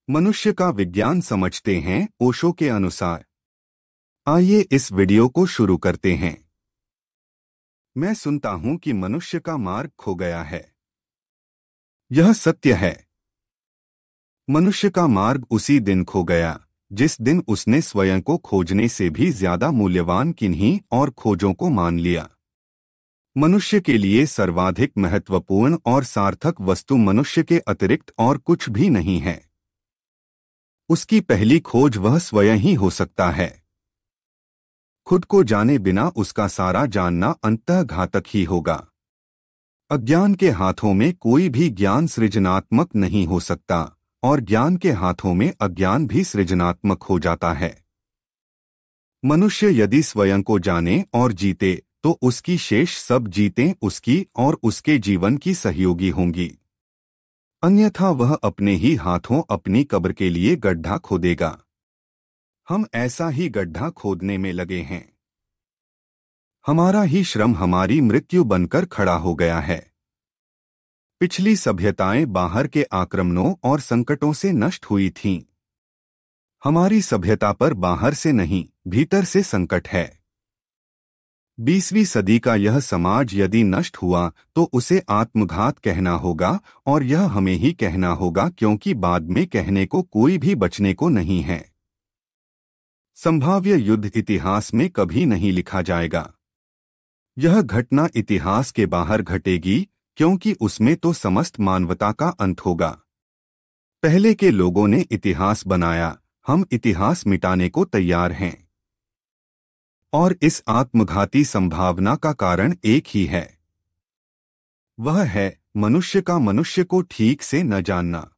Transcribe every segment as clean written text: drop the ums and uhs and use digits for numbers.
मनुष्य का विज्ञान समझते हैं ओशो के अनुसार। आइए इस वीडियो को शुरू करते हैं। मैं सुनता हूं कि मनुष्य का मार्ग खो गया है। यह सत्य है। मनुष्य का मार्ग उसी दिन खो गया जिस दिन उसने स्वयं को खोजने से भी ज्यादा मूल्यवान किन्हीं और खोजों को मान लिया। मनुष्य के लिए सर्वाधिक महत्वपूर्ण और सार्थक वस्तु मनुष्य के अतिरिक्त और कुछ भी नहीं है। उसकी पहली खोज वह स्वयं ही हो सकता है। खुद को जाने बिना उसका सारा जानना अंततः घातक ही होगा। अज्ञान के हाथों में कोई भी ज्ञान सृजनात्मक नहीं हो सकता और ज्ञान के हाथों में अज्ञान भी सृजनात्मक हो जाता है। मनुष्य यदि स्वयं को जाने और जीते तो उसकी शेष सब जीतें उसकी और उसके जीवन की सहयोगी होंगी। अन्यथा वह अपने ही हाथों अपनी कब्र के लिए गड्ढा खोदेगा। हम ऐसा ही गड्ढा खोदने में लगे हैं। हमारा ही श्रम हमारी मृत्यु बनकर खड़ा हो गया है। पिछली सभ्यताएं बाहर के आक्रमणों और संकटों से नष्ट हुई थीं। हमारी सभ्यता पर बाहर से नहीं, भीतर से संकट है। 20वीं सदी का यह समाज यदि नष्ट हुआ तो उसे आत्मघात कहना होगा और यह हमें ही कहना होगा, क्योंकि बाद में कहने को कोई भी बचने को नहीं है। संभाव्य युद्ध इतिहास में कभी नहीं लिखा जाएगा। यह घटना इतिहास के बाहर घटेगी, क्योंकि उसमें तो समस्त मानवता का अंत होगा। पहले के लोगों ने इतिहास बनाया, हम इतिहास मिटाने को तैयार हैं। और इस आत्मघाती संभावना का कारण एक ही है। वह है मनुष्य का मनुष्य को ठीक से न जानना।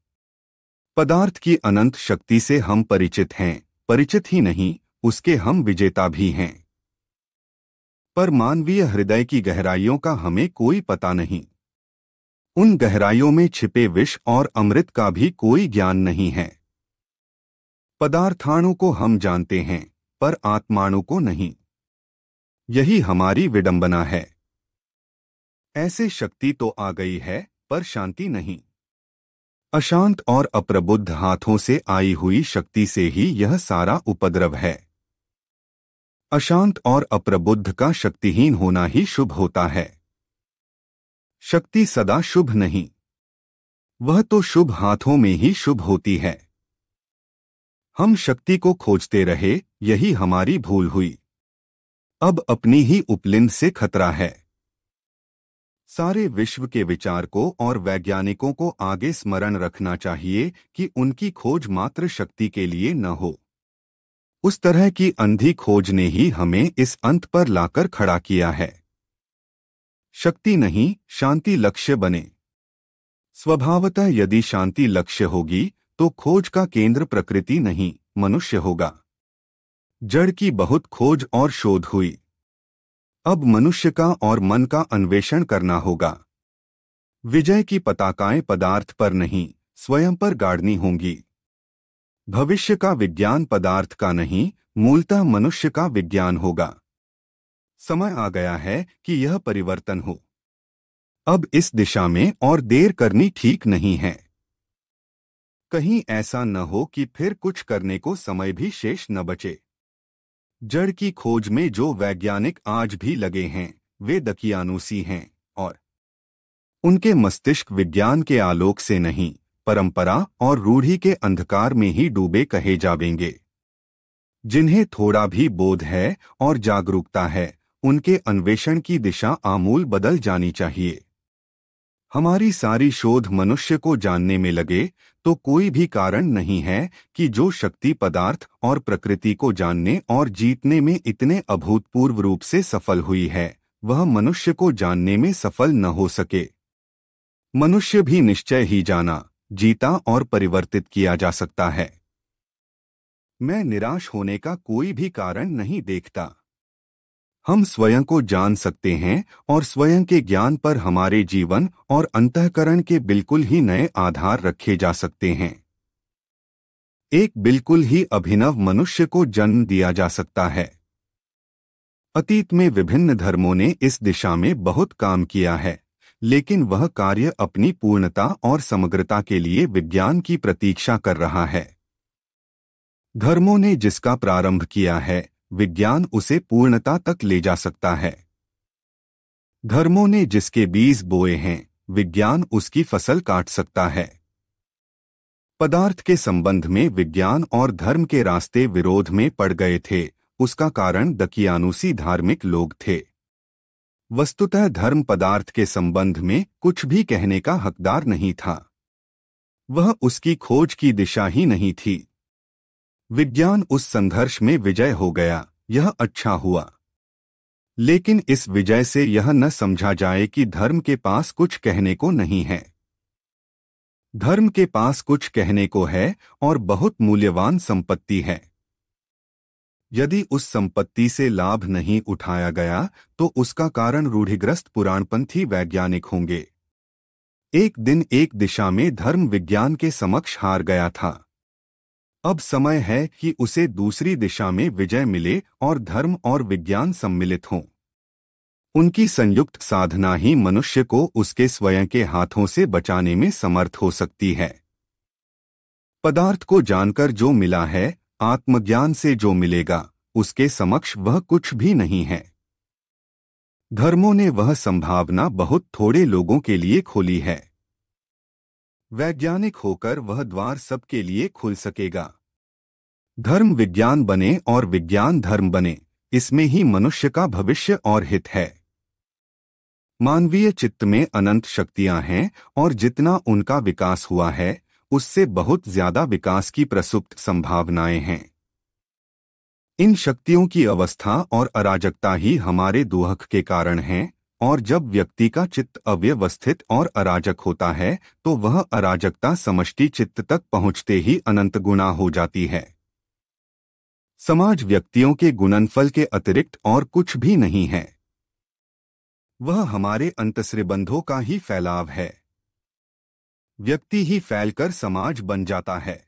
पदार्थ की अनंत शक्ति से हम परिचित हैं, परिचित ही नहीं, उसके हम विजेता भी हैं। पर मानवीय हृदय की गहराइयों का हमें कोई पता नहीं। उन गहराइयों में छिपे विष और अमृत का भी कोई ज्ञान नहीं है। पदार्थाणु को हम जानते हैं, पर आत्माणु को नहीं। यही हमारी विडंबना है। ऐसे शक्ति तो आ गई है, पर शांति नहीं। अशांत और अप्रबुद्ध हाथों से आई हुई शक्ति से ही यह सारा उपद्रव है। अशांत और अप्रबुद्ध का शक्तिहीन होना ही शुभ होता है। शक्ति सदा शुभ नहीं, वह तो शुभ हाथों में ही शुभ होती है। हम शक्ति को खोजते रहे, यही हमारी भूल हुई। अब अपनी ही उपलिंद से खतरा है। सारे विश्व के विचारकों और वैज्ञानिकों को आगे स्मरण रखना चाहिए कि उनकी खोज मात्र शक्ति के लिए न हो। उस तरह की अंधी खोज ने ही हमें इस अंत पर लाकर खड़ा किया है। शक्ति नहीं, शांति लक्ष्य बने। स्वभावतः यदि शांति लक्ष्य होगी तो खोज का केंद्र प्रकृति नहीं, मनुष्य होगा। जड़ की बहुत खोज और शोध हुई। अब मनुष्य का और मन का अन्वेषण करना होगा। विजय की पताकाएं पदार्थ पर नहीं, स्वयं पर गाड़नी होंगी। भविष्य का विज्ञान पदार्थ का नहीं, मूलतः मनुष्य का विज्ञान होगा। समय आ गया है कि यह परिवर्तन हो। अब इस दिशा में और देर करनी ठीक नहीं है। कहीं ऐसा न हो कि फिर कुछ करने को समय भी शेष न बचे। जड़ की खोज में जो वैज्ञानिक आज भी लगे हैं, वे दकियानूसी हैं और उनके मस्तिष्क विज्ञान के आलोक से नहीं, परंपरा और रूढ़ी के अंधकार में ही डूबे कहे जावेंगे। जिन्हें थोड़ा भी बोध है और जागरूकता है, उनके अन्वेषण की दिशा आमूल बदल जानी चाहिए। हमारी सारी शोध मनुष्य को जानने में लगे तो कोई भी कारण नहीं है कि जो शक्ति पदार्थ और प्रकृति को जानने और जीतने में इतने अभूतपूर्व रूप से सफल हुई है, वह मनुष्य को जानने में सफल न हो सके। मनुष्य भी निश्चय ही जाना, जीता और परिवर्तित किया जा सकता है। मैं निराश होने का कोई भी कारण नहीं देखता। हम स्वयं को जान सकते हैं और स्वयं के ज्ञान पर हमारे जीवन और अंतःकरण के बिल्कुल ही नए आधार रखे जा सकते हैं। एक बिल्कुल ही अभिनव मनुष्य को जन्म दिया जा सकता है। अतीत में विभिन्न धर्मों ने इस दिशा में बहुत काम किया है, लेकिन वह कार्य अपनी पूर्णता और समग्रता के लिए विज्ञान की प्रतीक्षा कर रहा है। धर्मों ने जिसका प्रारंभ किया है, विज्ञान उसे पूर्णता तक ले जा सकता है। धर्मों ने जिसके बीज बोए हैं, विज्ञान उसकी फसल काट सकता है। पदार्थ के संबंध में विज्ञान और धर्म के रास्ते विरोध में पड़ गए थे। उसका कारण दकियानुसी धार्मिक लोग थे। वस्तुतः धर्म पदार्थ के संबंध में कुछ भी कहने का हकदार नहीं था। वह उसकी खोज की दिशा ही नहीं थी। विज्ञान उस संघर्ष में विजय हो गया, यह अच्छा हुआ। लेकिन इस विजय से यह न समझा जाए कि धर्म के पास कुछ कहने को नहीं है। धर्म के पास कुछ कहने को है और बहुत मूल्यवान संपत्ति है। यदि उस संपत्ति से लाभ नहीं उठाया गया तो उसका कारण रूढ़िग्रस्त पुराणपंथी वैज्ञानिक होंगे। एक दिन एक दिशा में धर्म विज्ञान के समक्ष हार गया था। अब समय है कि उसे दूसरी दिशा में विजय मिले और धर्म और विज्ञान सम्मिलित हों। उनकी संयुक्त साधना ही मनुष्य को उसके स्वयं के हाथों से बचाने में समर्थ हो सकती है। पदार्थ को जानकर जो मिला है, आत्मज्ञान से जो मिलेगा, उसके समक्ष वह कुछ भी नहीं है। धर्मों ने वह संभावना बहुत थोड़े लोगों के लिए खोली है। वैज्ञानिक होकर वह द्वार सबके लिए खुल सकेगा। धर्म विज्ञान बने और विज्ञान धर्म बने, इसमें ही मनुष्य का भविष्य और हित है। मानवीय चित्त में अनंत शक्तियां हैं और जितना उनका विकास हुआ है, उससे बहुत ज्यादा विकास की प्रसुप्त संभावनाएं हैं। इन शक्तियों की अवस्था और अराजकता ही हमारे दुहक के कारण हैं, और जब व्यक्ति का चित्त अव्यवस्थित और अराजक होता है तो वह अराजकता समष्टि चित्त तक पहुंचते ही अनंत गुना हो जाती है। समाज व्यक्तियों के गुणनफल के अतिरिक्त और कुछ भी नहीं है। वह हमारे अंतःश्रीबंधों का ही फैलाव है। व्यक्ति ही फैलकर समाज बन जाता है।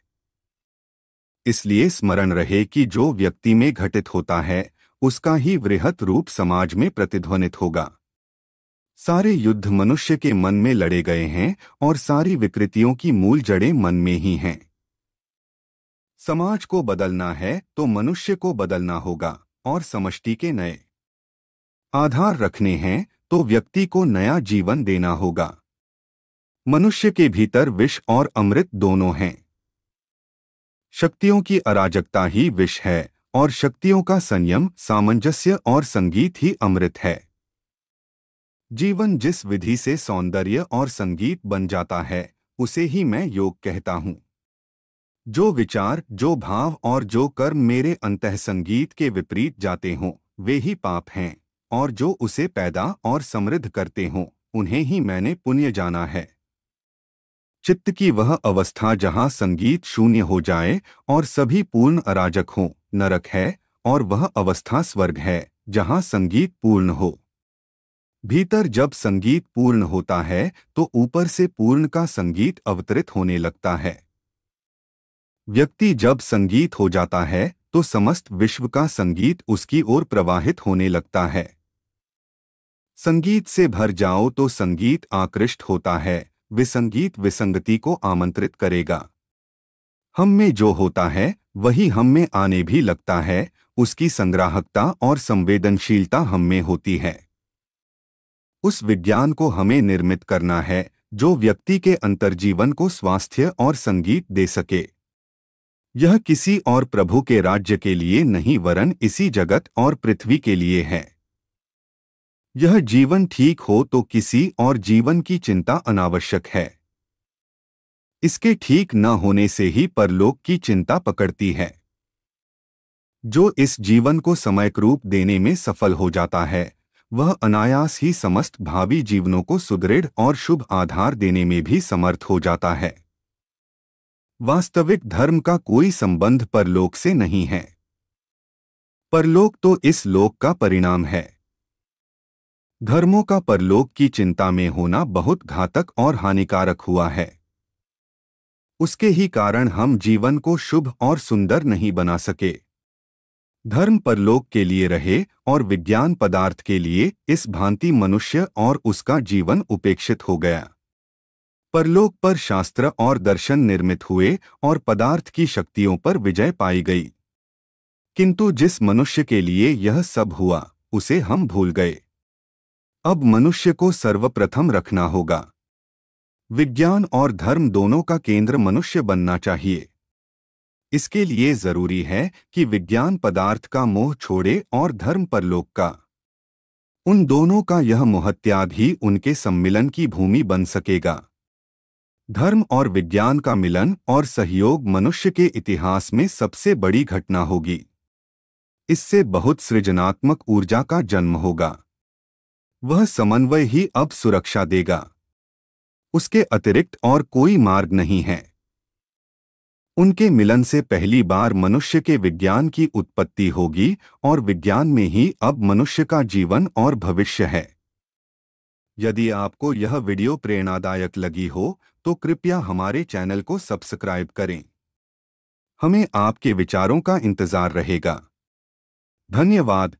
इसलिए स्मरण रहे कि जो व्यक्ति में घटित होता है, उसका ही वृहत रूप समाज में प्रतिध्वनित होगा। सारे युद्ध मनुष्य के मन में लड़े गए हैं और सारी विकृतियों की मूल जड़ें मन में ही हैं। समाज को बदलना है तो मनुष्य को बदलना होगा और समष्टि के नए आधार रखने हैं तो व्यक्ति को नया जीवन देना होगा। मनुष्य के भीतर विष और अमृत दोनों हैं। शक्तियों की अराजकता ही विष है और शक्तियों का संयम, सामंजस्य और संगीत ही अमृत है। जीवन जिस विधि से सौंदर्य और संगीत बन जाता है, उसे ही मैं योग कहता हूँ। जो विचार, जो भाव और जो कर्म मेरे अंतः संगीत के विपरीत जाते हों, वे ही पाप हैं, और जो उसे पैदा और समृद्ध करते हों, उन्हें ही मैंने पुण्य जाना है। चित्त की वह अवस्था जहाँ संगीत शून्य हो जाए और सभी पूर्ण अराजक हों, नरक है, और वह अवस्था स्वर्ग है जहाँ संगीत पूर्ण हो। भीतर जब संगीत पूर्ण होता है तो ऊपर से पूर्ण का संगीत अवतरित होने लगता है। व्यक्ति जब संगीत हो जाता है तो समस्त विश्व का संगीत उसकी ओर प्रवाहित होने लगता है। संगीत से भर जाओ तो संगीत आकृष्ट होता है, विसंगीत विसंगति को आमंत्रित करेगा। हम में जो होता है वही हम में आने भी लगता है, उसकी संग्राहकता और संवेदनशीलता हम में होती है। उस विज्ञान को हमें निर्मित करना है जो व्यक्ति के अंतर्जीवन को स्वास्थ्य और संगीत दे सके। यह किसी और प्रभु के राज्य के लिए नहीं वरन इसी जगत और पृथ्वी के लिए है। यह जीवन ठीक हो तो किसी और जीवन की चिंता अनावश्यक है। इसके ठीक न होने से ही परलोक की चिंता पकड़ती है। जो इस जीवन को समयक रूप देने में सफल हो जाता है, वह अनायास ही समस्त भावी जीवनों को सुदृढ़ और शुभ आधार देने में भी समर्थ हो जाता है। वास्तविक धर्म का कोई संबंध परलोक से नहीं है। परलोक तो इस लोक का परिणाम है। धर्मों का परलोक की चिंता में होना बहुत घातक और हानिकारक हुआ है। उसके ही कारण हम जीवन को शुभ और सुंदर नहीं बना सके। धर्म परलोक के लिए रहे और विज्ञान पदार्थ के लिए, इस भांति मनुष्य और उसका जीवन उपेक्षित हो गया। परलोक पर शास्त्र और दर्शन निर्मित हुए और पदार्थ की शक्तियों पर विजय पाई गई। किंतु जिस मनुष्य के लिए यह सब हुआ, उसे हम भूल गए। अब मनुष्य को सर्वप्रथम रखना होगा। विज्ञान और धर्म दोनों का केंद्र मनुष्य बनना चाहिए। इसके लिए जरूरी है कि विज्ञान पदार्थ का मोह छोड़े और धर्म परलोक का। उन दोनों का यह मोहत्याग ही उनके सम्मिलन की भूमि बन सकेगा। धर्म और विज्ञान का मिलन और सहयोग मनुष्य के इतिहास में सबसे बड़ी घटना होगी। इससे बहुत सृजनात्मक ऊर्जा का जन्म होगा। वह समन्वय ही अब सुरक्षा देगा। उसके अतिरिक्त और कोई मार्ग नहीं है। उनके मिलन से पहली बार मनुष्य के विज्ञान की उत्पत्ति होगी और विज्ञान में ही अब मनुष्य का जीवन और भविष्य है। यदि आपको यह वीडियो प्रेरणादायक लगी हो तो कृपया हमारे चैनल को सब्सक्राइब करें। हमें आपके विचारों का इंतजार रहेगा। धन्यवाद।